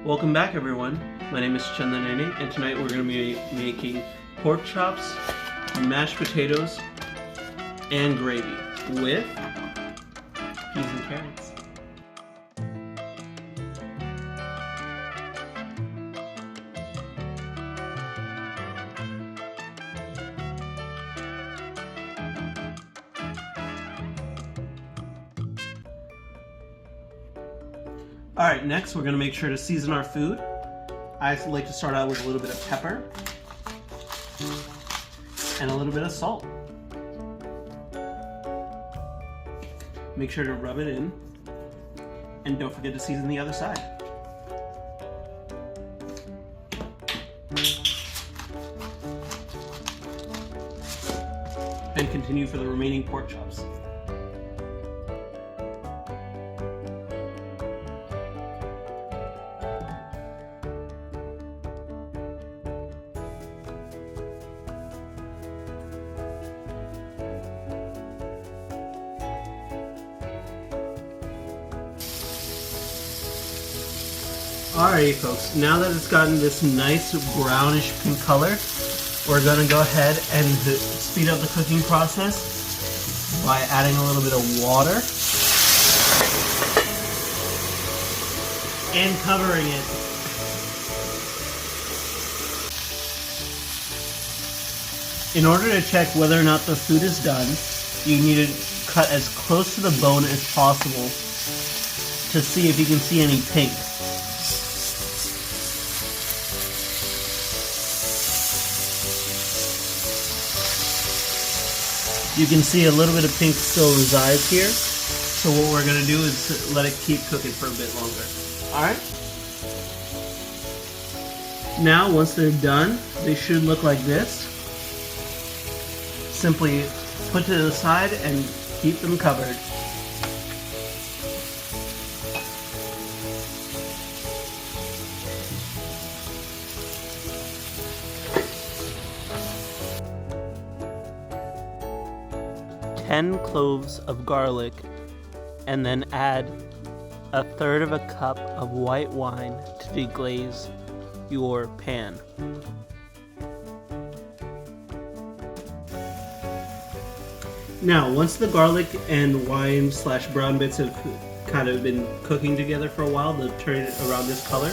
Welcome back, everyone. My name is Chandaneni, and tonight we're going to be making pork chops, mashed potatoes, and gravy with peas and carrots. Alright, next we're going to make sure to season our food. I like to start out with a little bit of pepper and a little bit of salt. Make sure to rub it in, and don't forget to season the other side. And continue for the remaining pork chops. Alrighty folks, now that it's gotten this nice brownish pink color, we're going to go ahead and speed up the cooking process by adding a little bit of water and covering it. In order to check whether or not the food is done, you need to cut as close to the bone as possible to see if you can see any pink. You can see a little bit of pink still resides here. So what we're going to do is let it keep cooking for a bit longer. Alright? Now, once they're done, they should look like this. Simply put to the side and keep them covered. Ten cloves of garlic, and then add 1/3 cup of white wine to deglaze your pan. Now, once the garlic and wine / brown bits have kind of been cooking together for a while, they'll turn it around this color.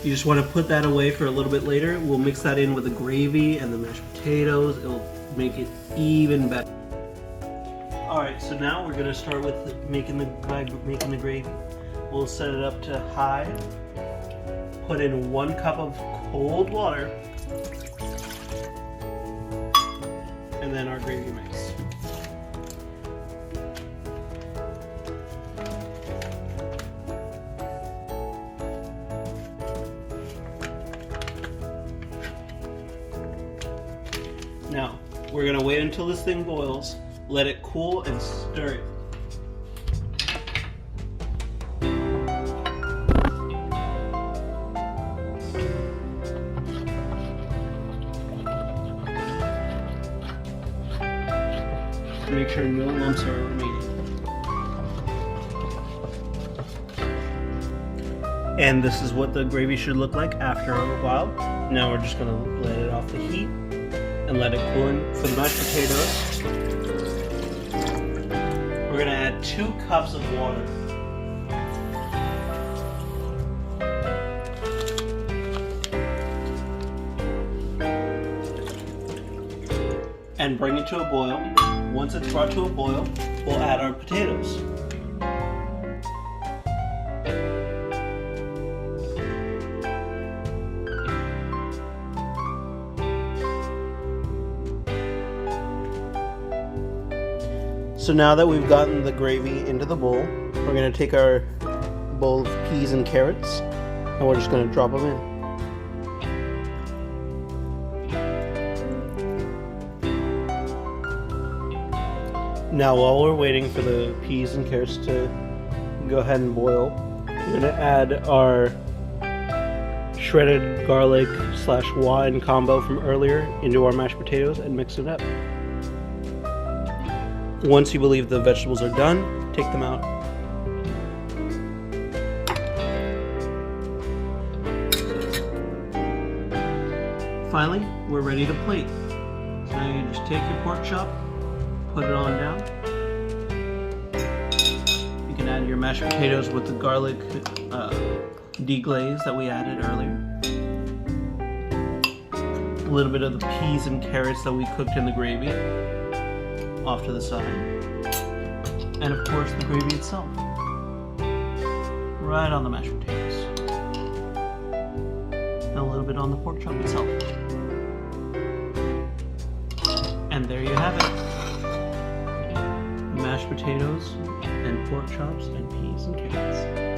You just want to put that away for a little bit later. We'll mix that in with the gravy and the mashed potatoes. It'll make it even better. Alright, so now we're going to start with making the gravy. We'll set it up to high. Put in 1 cup of cold water. And then our gravy mix. Now, we're going to wait until this thing boils. Let it cool and stir it. Make sure no lumps are remaining. And this is what the gravy should look like after a while. Now we're just going to let it off the heat and let it cool in. For the mashed potatoes, we're going to add 2 cups of water. And bring it to a boil. Once it's brought to a boil, we'll add our potatoes. So now that we've gotten the gravy into the bowl, we're going to take our bowl of peas and carrots, and we're just going to drop them in. Now while we're waiting for the peas and carrots to go ahead and boil, we're going to add our shredded garlic / wine combo from earlier into our mashed potatoes and mix it up. Once you believe the vegetables are done, take them out. finally, we're ready to plate. So now you just take your pork chop, put it on down. You can add your mashed potatoes with the garlic deglaze that we added earlier. A little bit of the peas and carrots that we cooked in the gravy off to the side. And of course the gravy itself. Right on the mashed potatoes. And a little bit on the pork chop itself. And there you have it. Mashed potatoes and pork chops and peas and carrots.